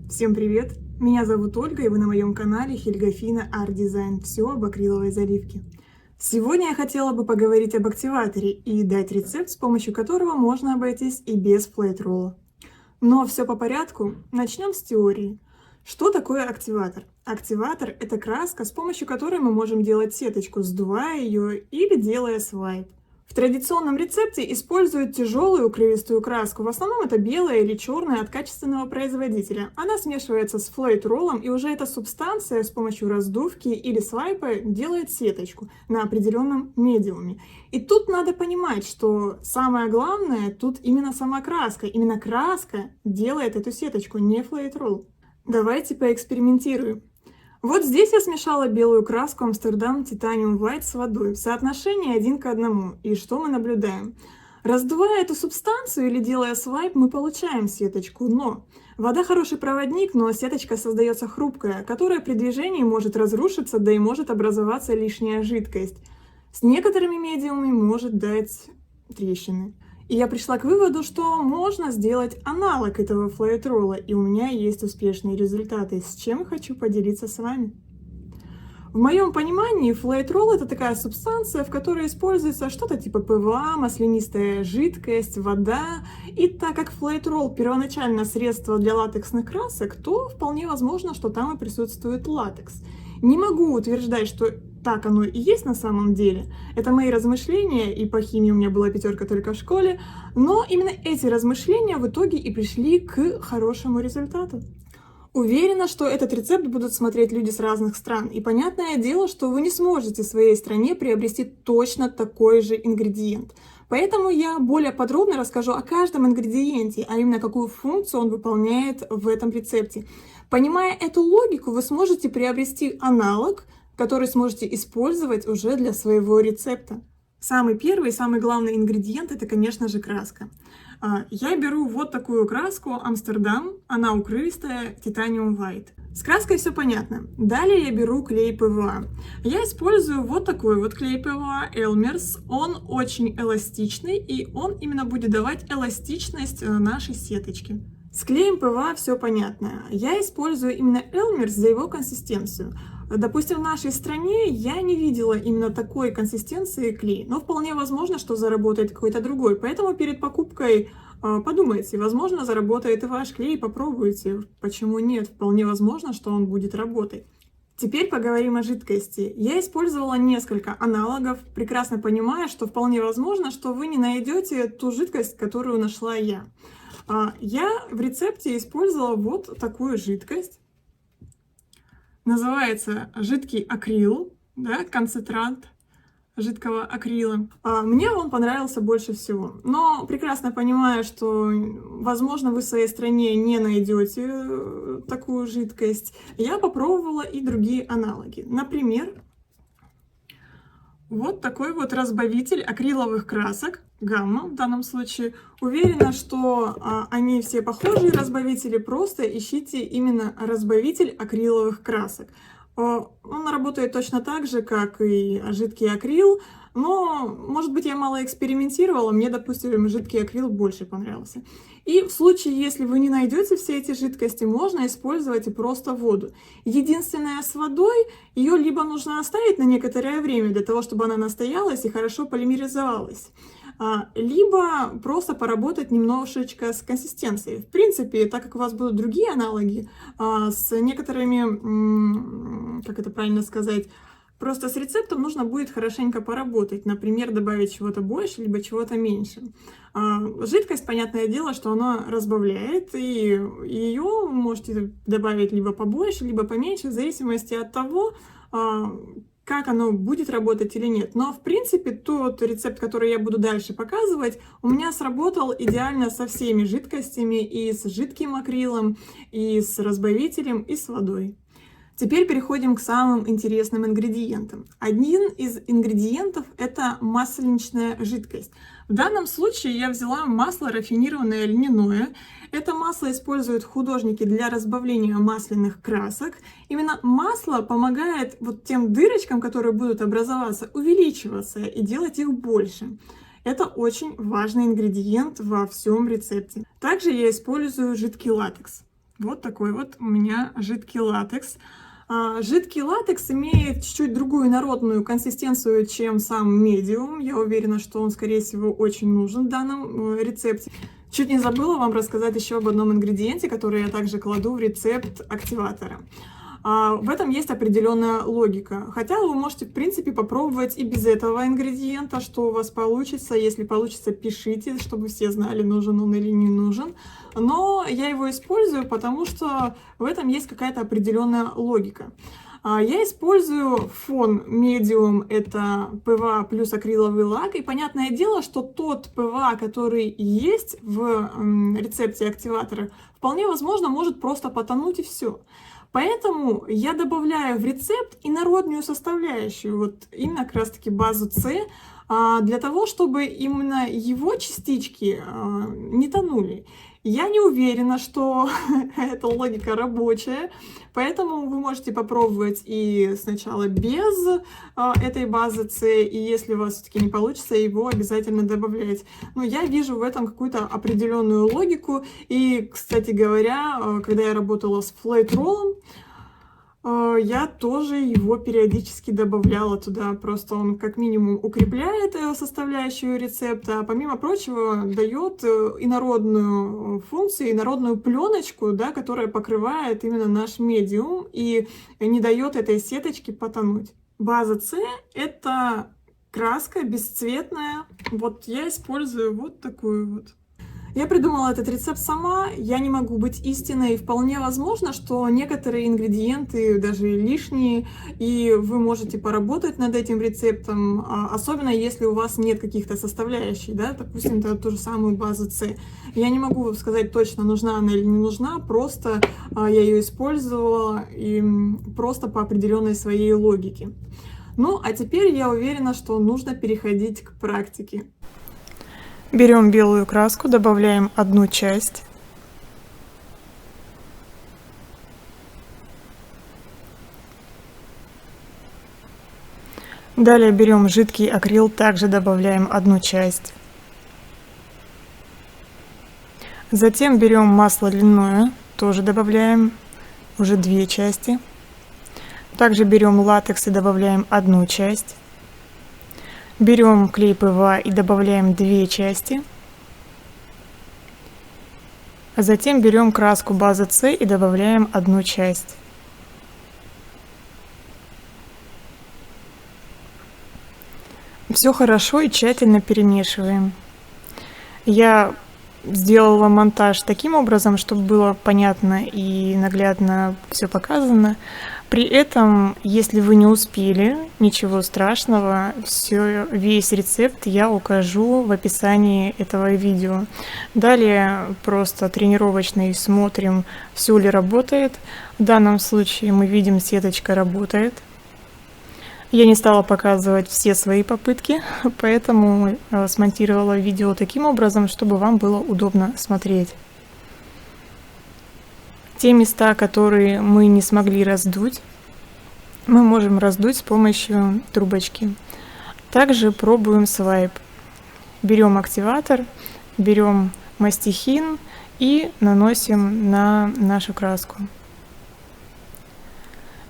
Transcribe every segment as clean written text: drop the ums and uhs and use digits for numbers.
Всем привет! Меня зовут Ольга, и вы на моем канале Хельгофина Art Design. Все об акриловой заливке. Сегодня я хотела бы поговорить об активаторе и дать рецепт, с помощью которого можно обойтись и без флейт-ролла. Но все по порядку. Начнем с теории. Что такое активатор? Активатор – это краска, с помощью которой мы можем делать сеточку, сдувая ее или делая свайп. В традиционном рецепте используют тяжелую укрывистую краску. В основном это белая или черная от качественного производителя. Она смешивается с флейт-роллом, и уже эта субстанция с помощью раздувки или свайпа делает сеточку на определенном медиуме. И тут надо понимать, что самое главное тут именно сама краска. Именно краска делает эту сеточку, не флейт-ролл. Давайте поэкспериментируем. Вот здесь я смешала белую краску Amsterdam Titanium White с водой в соотношении 1 к 1. И что мы наблюдаем? Раздувая эту субстанцию или делая свайп, мы получаем сеточку, но вода хороший проводник, но сеточка создается хрупкая, которая при движении может разрушиться, да и может образоваться лишняя жидкость. С некоторыми медиумами может дать трещины. И я пришла к выводу, что можно сделать аналог этого флейт-ролла, и у меня есть успешные результаты, с чем хочу поделиться с вами. В моем понимании флейт-ролл – это такая субстанция, в которой используется что-то типа ПВА, маслянистая жидкость, вода. И так как флейт-ролл первоначально средство для латексных красок, то вполне возможно, что там и присутствует латекс. Не могу утверждать, что так оно и есть на самом деле. Это мои размышления, и по химии у меня была 5 только в школе. Но именно эти размышления в итоге и пришли к хорошему результату. Уверена, что этот рецепт будут смотреть люди с разных стран. И понятное дело, что вы не сможете в своей стране приобрести точно такой же ингредиент. Поэтому я более подробно расскажу о каждом ингредиенте, а именно какую функцию он выполняет в этом рецепте. Понимая эту логику, вы сможете приобрести аналог, который сможете использовать уже для своего рецепта. Самый первый и самый главный ингредиент – это, конечно же, краска. Я беру вот такую краску Amsterdam, она укрывистая, Titanium White. С краской все понятно. Далее я беру клей ПВА. Я использую вот такой вот клей ПВА Elmer's. Он очень эластичный, и он именно будет давать эластичность нашей сеточке. С клеем ПВА все понятно. Я использую именно Elmer's за его консистенцию. Допустим, в нашей стране я не видела именно такой консистенции клей, но вполне возможно, что заработает какой-то другой. Поэтому перед покупкой подумайте, возможно, заработает и ваш клей, попробуйте. Почему нет? Вполне возможно, что он будет работать. Теперь поговорим о жидкости. Я использовала несколько аналогов, прекрасно понимая, что вполне возможно, что вы не найдете ту жидкость, которую нашла я. Я в рецепте использовала вот такую жидкость. Называется жидкий акрил, да, концентрат жидкого акрила. Мне он понравился больше всего. Но прекрасно понимаю, что, возможно, вы в своей стране не найдете такую жидкость. Я попробовала и другие аналоги. Например, вот такой вот разбавитель акриловых красок, гамма в данном случае. Уверена, что они все похожие разбавители, просто ищите именно разбавитель акриловых красок. Он работает точно так же, как и жидкий акрил, но, может быть, я мало экспериментировала, мне, допустим, жидкий акрил больше понравился. И в случае, если вы не найдете все эти жидкости, можно использовать и просто воду. Единственное, с водой ее либо нужно оставить на некоторое время для того, чтобы она настоялась и хорошо полимеризовалась, либо просто поработать немножечко с консистенцией. В принципе, так как у вас будут другие аналоги, с некоторыми, как это правильно сказать, просто с рецептом нужно будет хорошенько поработать, например, добавить чего-то больше, либо чего-то меньше. Жидкость, понятное дело, что она разбавляет, и ее можете добавить либо побольше, либо поменьше, в зависимости от того, как оно будет работать или нет. Но, в принципе, тот рецепт, который я буду дальше показывать, у меня сработал идеально со всеми жидкостями, и с жидким акрилом, и с разбавителем, и с водой. Теперь переходим к самым интересным ингредиентам. Один из ингредиентов – это масленичная жидкость. В данном случае я взяла масло рафинированное льняное. Это масло используют художники для разбавления масляных красок. Именно масло помогает вот тем дырочкам, которые будут образоваться, увеличиваться и делать их больше. Это очень важный ингредиент во всем рецепте. Также я использую жидкий латекс. Вот такой вот у меня жидкий латекс. Жидкий латекс имеет чуть-чуть другую инородную консистенцию, чем сам медиум. Я уверена, что он, скорее всего, очень нужен в данном рецепте. Чуть не забыла вам рассказать еще об одном ингредиенте, который я также кладу в рецепт активатора. В этом есть определенная логика. Хотя вы можете, в принципе, попробовать и без этого ингредиента, что у вас получится. Если получится, пишите, чтобы все знали, нужен он или не нужен. Но я его использую, потому что в этом есть какая-то определенная логика. Я использую фон медиум, это ПВА плюс акриловый лак. И понятное дело, что тот ПВА, который есть в рецепте активатора, вполне возможно может просто потонуть и все. Поэтому я добавляю в рецепт инородную составляющую, вот именно как раз таки базу С, для того, чтобы именно его частички не тонули. Я не уверена, что эта логика рабочая, поэтому вы можете попробовать и сначала без этой базы С, и если у вас все-таки не получится, его обязательно добавлять. Но я вижу в этом какую-то определенную логику, и, кстати говоря, когда я работала с флейт-роллом, я тоже его периодически добавляла туда, просто он как минимум укрепляет составляющую рецепта, а помимо прочего дает инородную функцию, инородную пленочку, да, которая покрывает именно наш медиум и не дает этой сеточке потонуть. База С — это краска бесцветная, вот я использую вот такую вот. Я придумала этот рецепт сама, я не могу быть истинной, и вполне возможно, что некоторые ингредиенты даже лишние, и вы можете поработать над этим рецептом, особенно если у вас нет каких-то составляющих, да, допустим, это ту же самую базу С. Я не могу сказать точно, нужна она или не нужна, просто я ее использовала и просто по определенной своей логике. Ну, а теперь я уверена, что нужно переходить к практике. Берем белую краску, добавляем одну часть. Далее берем жидкий акрил, также добавляем одну часть. Затем берем масло льняное, тоже добавляем уже 2 части. Также берем латекс и добавляем одну часть. Берем клей ПВА и добавляем 2 части. А затем берем краску базы С и добавляем одну часть. Все хорошо и тщательно перемешиваем. Я сделала монтаж таким образом, чтобы было понятно и наглядно все показано. При этом, если вы не успели, ничего страшного, весь рецепт я укажу в описании этого видео. Далее просто тренировочный смотрим, все ли работает. В данном случае мы видим, сеточка работает. Я не стала показывать все свои попытки, поэтому смонтировала видео таким образом, чтобы вам было удобно смотреть. Те места, которые мы не смогли раздуть, мы можем раздуть с помощью трубочки. Также пробуем свайп. Берем активатор, берем мастихин и наносим на нашу краску.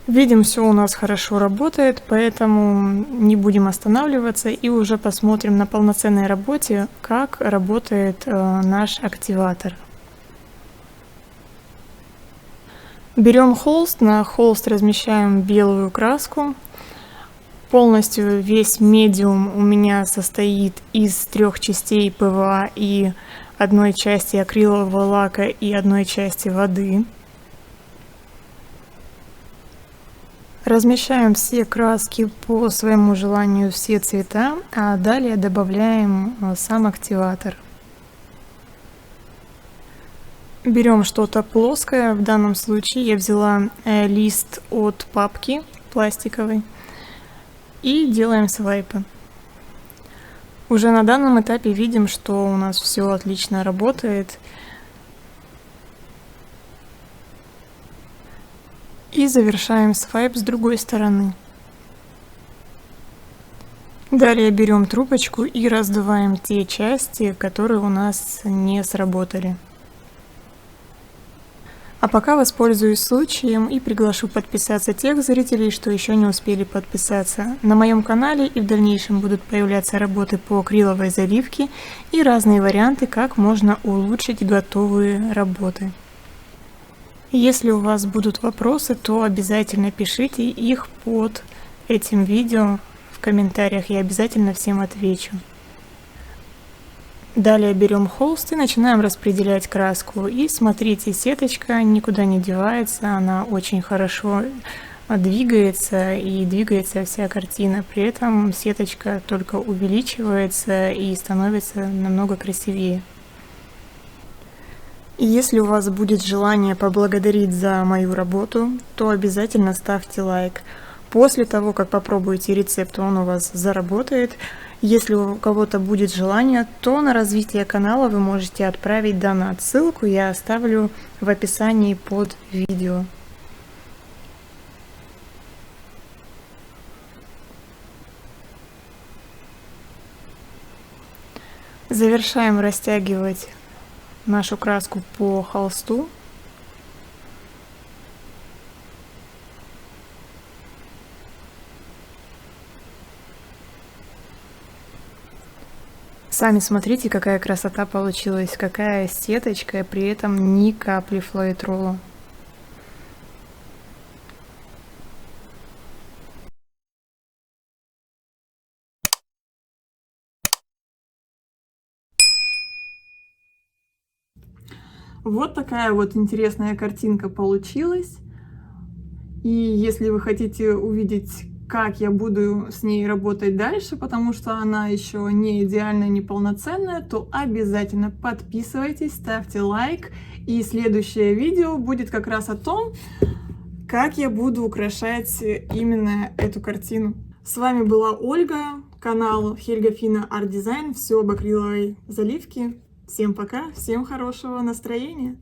Видим, все у нас хорошо работает, поэтому не будем останавливаться и уже посмотрим на полноценной работе, как работает наш активатор. Берем холст, на холст размещаем белую краску. Полностью весь медиум у меня состоит из 3 частей ПВА и 1 части акрилового лака и 1 части воды. Размещаем все краски по своему желанию, все цвета, а далее добавляем сам активатор. Берем что-то плоское, в данном случае я взяла лист от папки пластиковой и делаем свайпы. Уже на данном этапе видим, что у нас все отлично работает. И завершаем свайп с другой стороны. Далее берем трубочку и раздуваем те части, которые у нас не сработали. А пока воспользуюсь случаем и приглашу подписаться тех зрителей, что еще не успели подписаться. На моем канале и в дальнейшем будут появляться работы по акриловой заливке и разные варианты, как можно улучшить готовые работы. Если у вас будут вопросы, то обязательно пишите их под этим видео в комментариях, я обязательно всем отвечу. Далее берем холст и начинаем распределять краску. И смотрите, сеточка никуда не девается, она очень хорошо двигается и двигается вся картина. При этом сеточка только увеличивается и становится намного красивее. И если у вас будет желание поблагодарить за мою работу, то обязательно ставьте лайк. После того, как попробуете рецепт, он у вас заработает. Если у кого-то будет желание, то на развитие канала вы можете отправить донат. Ссылку я оставлю в описании под видео. Завершаем растягивать нашу краску по холсту. Сами смотрите, какая красота получилась, какая сеточка, при этом ни капли флоэтрола. Вот такая вот интересная картинка получилась. И если вы хотите увидеть, как я буду с ней работать дальше, потому что она еще не идеальная, не полноценная, то обязательно подписывайтесь, ставьте лайк. И следующее видео будет как раз о том, как я буду украшать именно эту картину. С вами была Ольга, канал Хельгафина Арт Дизайн, все об акриловой заливке. Всем пока, всем хорошего настроения!